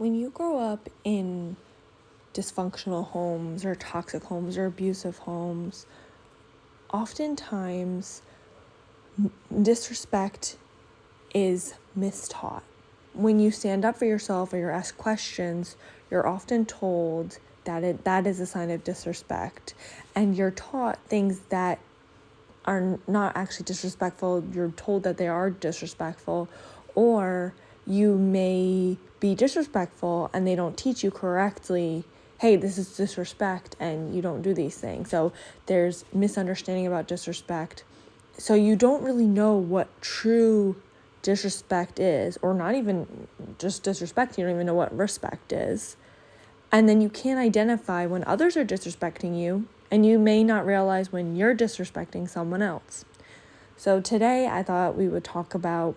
when you grow up in dysfunctional homes or toxic homes or abusive homes, oftentimes disrespect is mistaught. When you stand up for yourself or you're asked questions, you're often told that is a sign of disrespect, and you're taught things that are not actually disrespectful. You're told that they are disrespectful, or you may be disrespectful and they don't teach you correctly, hey, this is disrespect and you don't do these things. So there's misunderstanding about disrespect. So you don't really know what true disrespect is, or not even just disrespect. You don't even know what respect is. And then you can't identify when others are disrespecting you, and you may not realize when you're disrespecting someone else. So today I thought we would talk about,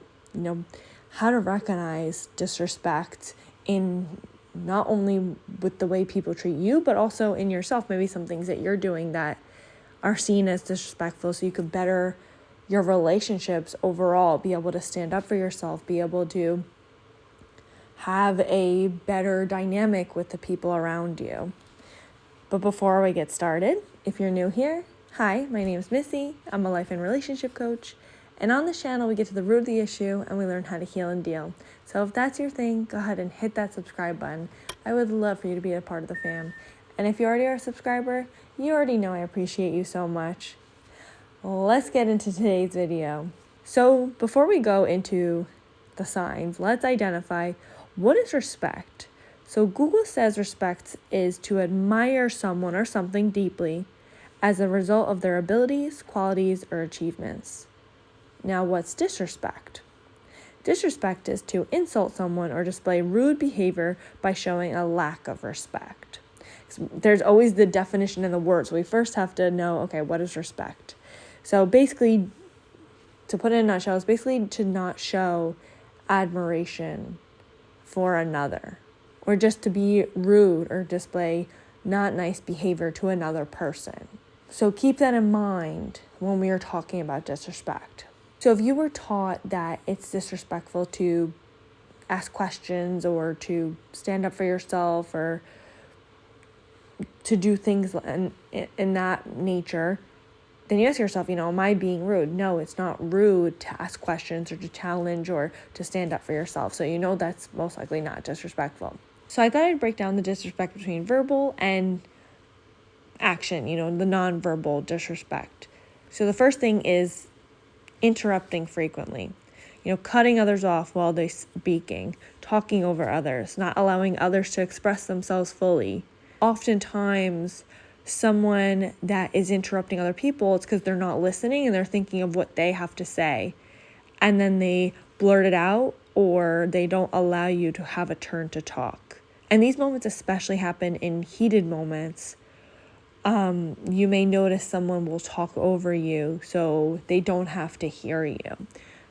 how to recognize disrespect in not only with the way people treat you, but also in yourself. Maybe some things that you're doing that are seen as disrespectful, so you could better your relationships overall, be able to stand up for yourself, be able to have a better dynamic with the people around you. But before we get started, if you're new here, hi, my name is Missy. I'm a life and relationship coach. And on this channel, we get to the root of the issue and we learn how to heal and deal. So if that's your thing, go ahead and hit that subscribe button. I would love for you to be a part of the fam. And if you already are a subscriber, you already know I appreciate you so much. Let's get into today's video. So before we go into the signs, let's identify what is respect. So Google says respect is to admire someone or something deeply as a result of their abilities, qualities, or achievements. Now, what's disrespect? Disrespect is to insult someone or display rude behavior by showing a lack of respect. There's always the definition in the word, so we first have to know, okay, what is respect? So basically, to put it in a nutshell, it's basically to not show admiration for another, or just to be rude or display not nice behavior to another person. So keep that in mind when we are talking about disrespect. So if you were taught that it's disrespectful to ask questions or to stand up for yourself or to do things in that nature, then you ask yourself, am I being rude? No, it's not rude to ask questions or to challenge or to stand up for yourself. So that's most likely not disrespectful. So I thought I'd break down the disrespect between verbal and action, the nonverbal disrespect. So the first thing is interrupting frequently, cutting others off while they're speaking, talking over others, not allowing others to express themselves fully. Oftentimes, someone that is interrupting other people, it's because they're not listening and they're thinking of what they have to say. And then they blurt it out, or they don't allow you to have a turn to talk. And these moments especially happen in heated moments. You may notice someone will talk over you so they don't have to hear you.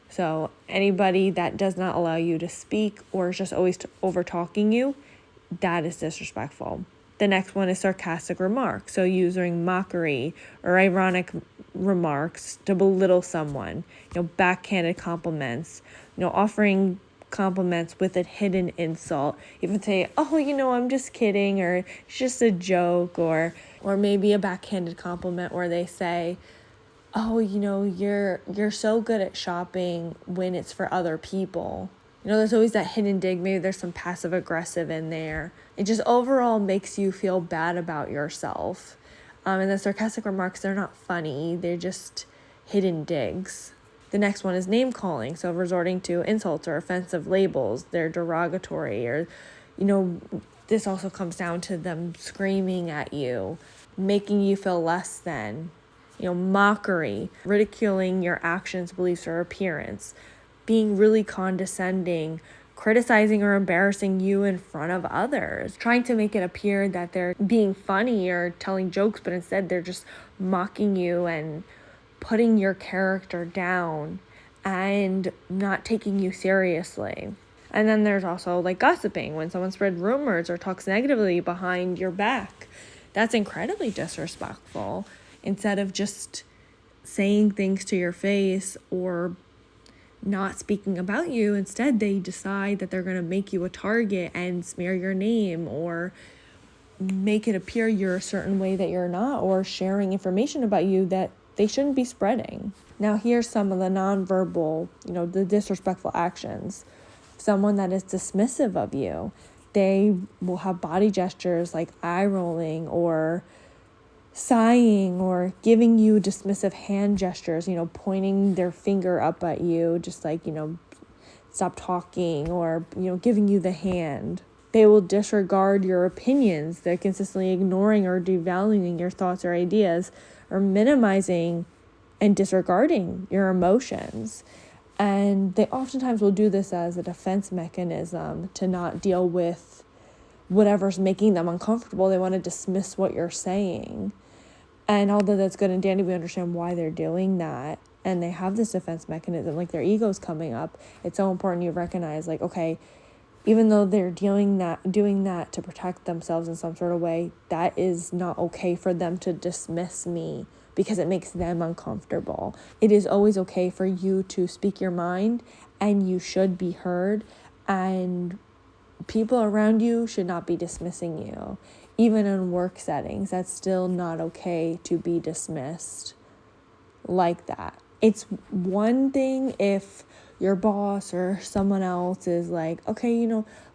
So anybody that does not allow you to speak or is just always over talking you, that is disrespectful. The next one is sarcastic remarks. So using mockery or ironic remarks to belittle someone, backhanded compliments, offering compliments with a hidden insult. Even say, I'm just kidding, or it's just a joke, or maybe a backhanded compliment where they say, you're so good at shopping when it's for other people. There's always that hidden dig. Maybe there's some passive aggressive in there. It just overall makes you feel bad about yourself. And the sarcastic remarks, they're not funny. They're just hidden digs. The next one is name calling. So resorting to insults or offensive labels. They're derogatory, or, this also comes down to them screaming at you, making you feel less than. Mockery, ridiculing your actions, beliefs, or appearance. Being really condescending, criticizing or embarrassing you in front of others, trying to make it appear that they're being funny or telling jokes, but instead they're just mocking you and putting your character down and not taking you seriously. And then there's also gossiping, when someone spreads rumors or talks negatively behind your back. That's incredibly disrespectful. Instead of just saying things to your face or not speaking about you. Instead, they decide that they're going to make you a target and smear your name or make it appear you're a certain way that you're not, or sharing information about you that they shouldn't be spreading. Now, here's some of the nonverbal, the disrespectful actions. Someone that is dismissive of you, they will have body gestures like eye rolling or sighing or giving you dismissive hand gestures, pointing their finger up at you, just like, stop talking, or, giving you the hand. They will disregard your opinions. They're consistently ignoring or devaluing your thoughts or ideas, or minimizing and disregarding your emotions. And they oftentimes will do this as a defense mechanism to not deal with whatever's making them uncomfortable. They want to dismiss what you're saying. And although that's good and dandy, we understand why they're doing that. And they have this defense mechanism, like their ego's coming up. It's so important you recognize, like, okay, even though they're doing that to protect themselves in some sort of way, that is not okay for them to dismiss me because it makes them uncomfortable. It is always okay for you to speak your mind, and you should be heard, and people around you should not be dismissing you. Even in work settings, that's still not okay to be dismissed like that. It's one thing if your boss or someone else is like, okay,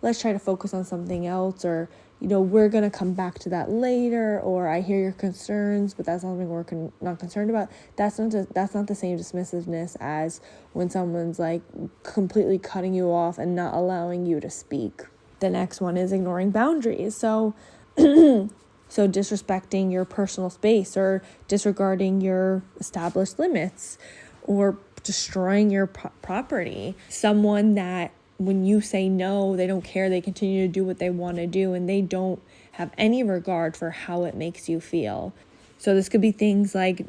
let's try to focus on something else, or, we're going to come back to that later, or I hear your concerns, but that's something we're not concerned about. That's not the same dismissiveness as when someone's like completely cutting you off and not allowing you to speak. The next one is ignoring boundaries. So disrespecting your personal space, or disregarding your established limits, or destroying your property. Someone that when you say no, they don't care. They continue to do what they want to do, and they don't have any regard for how it makes you feel. So this could be things like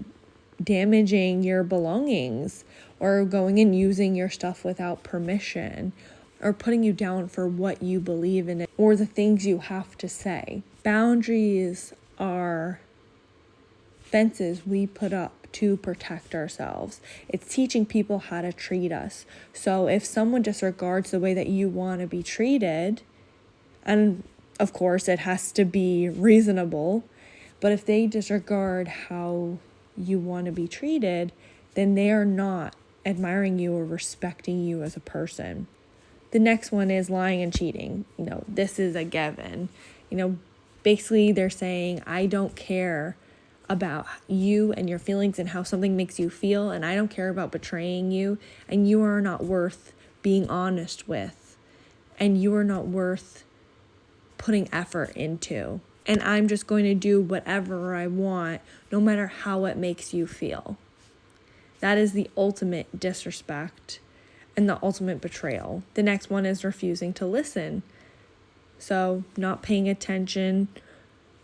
damaging your belongings, or going and using your stuff without permission, or putting you down for what you believe in, or the things you have to say. Boundaries are fences we put up to protect ourselves. It's teaching people how to treat us. So if someone disregards the way that you want to be treated, and of course it has to be reasonable, but if they disregard how you want to be treated, then they are not admiring you or respecting you as a person. The next one is lying and cheating. This is a given. Basically they're saying, I don't care about you and your feelings and how something makes you feel, and I don't care about betraying you, and you are not worth being honest with, and you are not worth putting effort into, and I'm just going to do whatever I want no matter how it makes you feel. That is the ultimate disrespect and the ultimate betrayal. The next one is refusing to listen. So not paying attention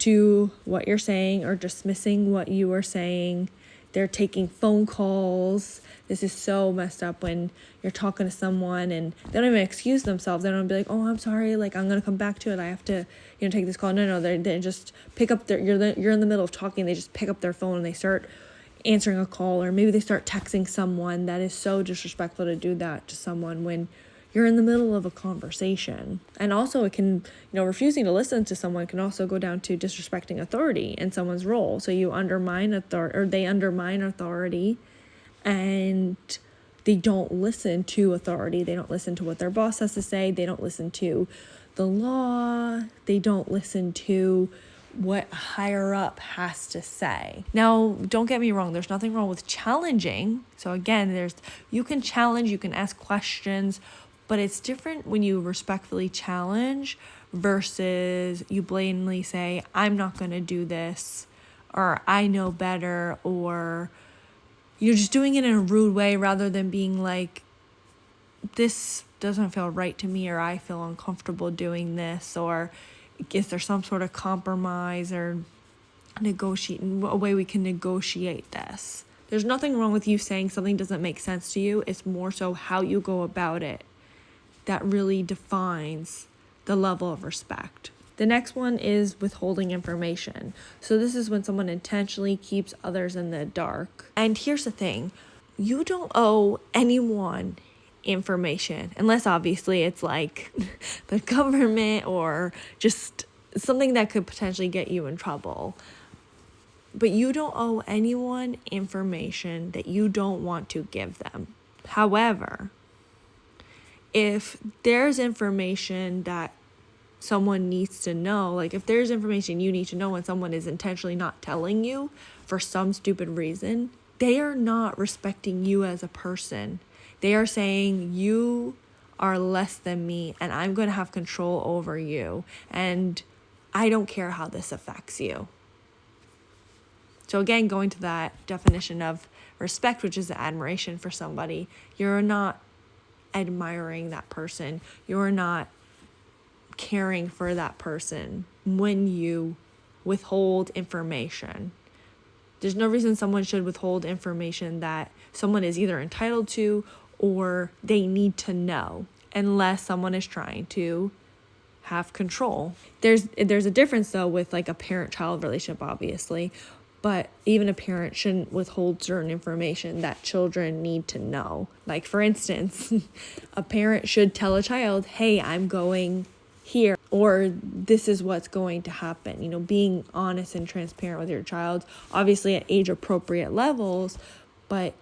to what you're saying, or dismissing what you are saying. They're taking phone calls. This is so messed up when you're talking to someone and they don't even excuse themselves. They don't be like, oh, I'm sorry, like I'm going to come back to it. I have to, take this call. No, they just pick up you're in the middle of talking. They just pick up their phone and they start answering a call, or maybe they start texting someone. That is so disrespectful to do that to someone when you're in the middle of a conversation. And also it can, refusing to listen to someone can also go down to disrespecting authority in someone's role. So you undermine authority, or they undermine authority, and they don't listen to authority. They don't listen to what their boss has to say. They don't listen to the law. They don't listen to what higher up has to say. Now, don't get me wrong. There's nothing wrong with challenging. So again, you can challenge, you can ask questions, but it's different when you respectfully challenge versus you blatantly say, I'm not going to do this, or I know better, or you're just doing it in a rude way rather than being like, this doesn't feel right to me, or I feel uncomfortable doing this, or is there some sort of compromise or a way we can negotiate this? There's nothing wrong with you saying something doesn't make sense to you. It's more so how you go about it that really defines the level of respect. The next one is withholding information. So this is when someone intentionally keeps others in the dark. And here's the thing. You don't owe anyone information, unless obviously it's like the government or just something that could potentially get you in trouble. But you don't owe anyone information that you don't want to give them. However, if there's information that someone needs to know, like if there's information you need to know and someone is intentionally not telling you for some stupid reason, they are not respecting you as a person. They are saying you are less than me and I'm going to have control over you and I don't care how this affects you. So again, going to that definition of respect, which is admiration for somebody, you're not admiring that person. You're not caring for that person when you withhold information. There's no reason someone should withhold information that someone is either entitled to or they need to know, unless someone is trying to have control. There's a difference though with like a parent-child relationship, obviously, but even a parent shouldn't withhold certain information that children need to know. Like for instance, a parent should tell a child, hey, I'm going here, or this is what's going to happen. Being honest and transparent with your child, obviously at age appropriate levels, but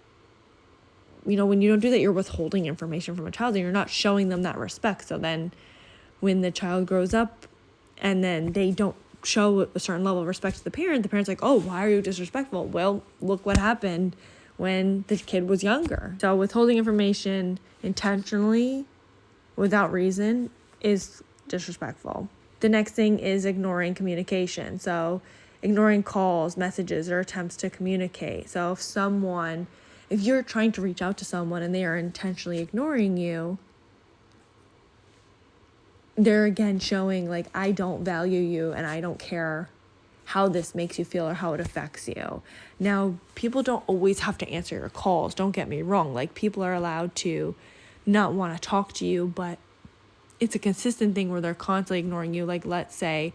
when you don't do that, you're withholding information from a child and you're not showing them that respect. So then when the child grows up and then they don't show a certain level of respect to the parent's like, oh, why are you disrespectful? Well, look what happened when the kid was younger. So withholding information intentionally without reason is disrespectful. The next thing is ignoring communication. So ignoring calls, messages, or attempts to communicate. So if you're trying to reach out to someone and they are intentionally ignoring you, they're again showing like, I don't value you and I don't care how this makes you feel or how it affects you. Now, people don't always have to answer your calls. Don't get me wrong. Like people are allowed to not want to talk to you, but it's a consistent thing where they're constantly ignoring you. Like let's say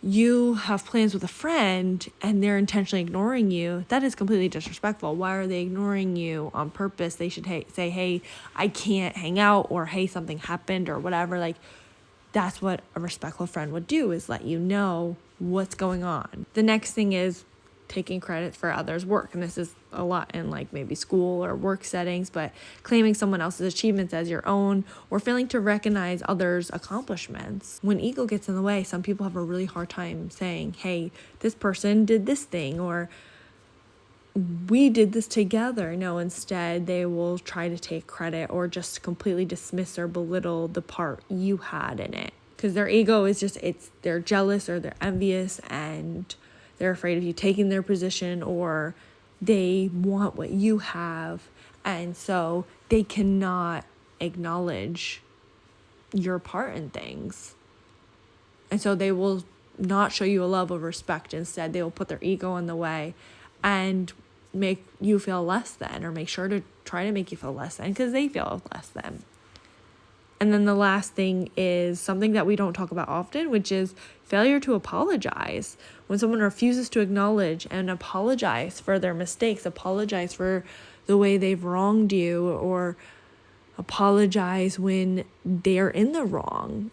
you have plans with a friend and they're intentionally ignoring you. That is completely disrespectful. Why are they ignoring you on purpose? They should say, hey, I can't hang out, or hey, something happened, or whatever. Like that's what a respectful friend would do, is let you know what's going on. The next thing is taking credit for others' work. And this is a lot in like maybe school or work settings, but claiming someone else's achievements as your own or failing to recognize others' accomplishments. When ego gets in the way, some people have a really hard time saying, hey, this person did this thing, or we did this together. No, instead they will try to take credit or just completely dismiss or belittle the part you had in it. Because their ego is they're jealous or they're envious and they're afraid of you taking their position, or they want what you have. And so they cannot acknowledge your part in things. And so they will not show you a level of respect. Instead, they will put their ego in the way and make you feel less than, or make sure to try to make you feel less than because they feel less than. And then the last thing is something that we don't talk about often, which is failure to apologize. When someone refuses to acknowledge and apologize for their mistakes, apologize for the way they've wronged you, or apologize when they're in the wrong.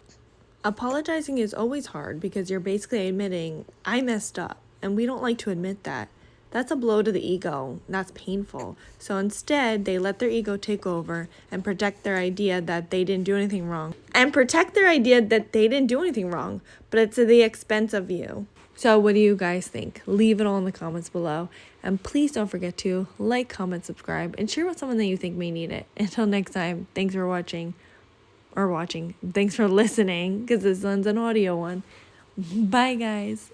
Apologizing is always hard because you're basically admitting, I messed up, and we don't like to admit that. That's a blow to the ego. That's painful. So instead, they let their ego take over and protect their idea that they didn't do anything wrong. But it's at the expense of you. So what do you guys think? Leave it all in the comments below. And please don't forget to like, comment, subscribe, and share with someone that you think may need it. Until next time, thanks for watching. Thanks for listening, because this one's an audio one. Bye, guys.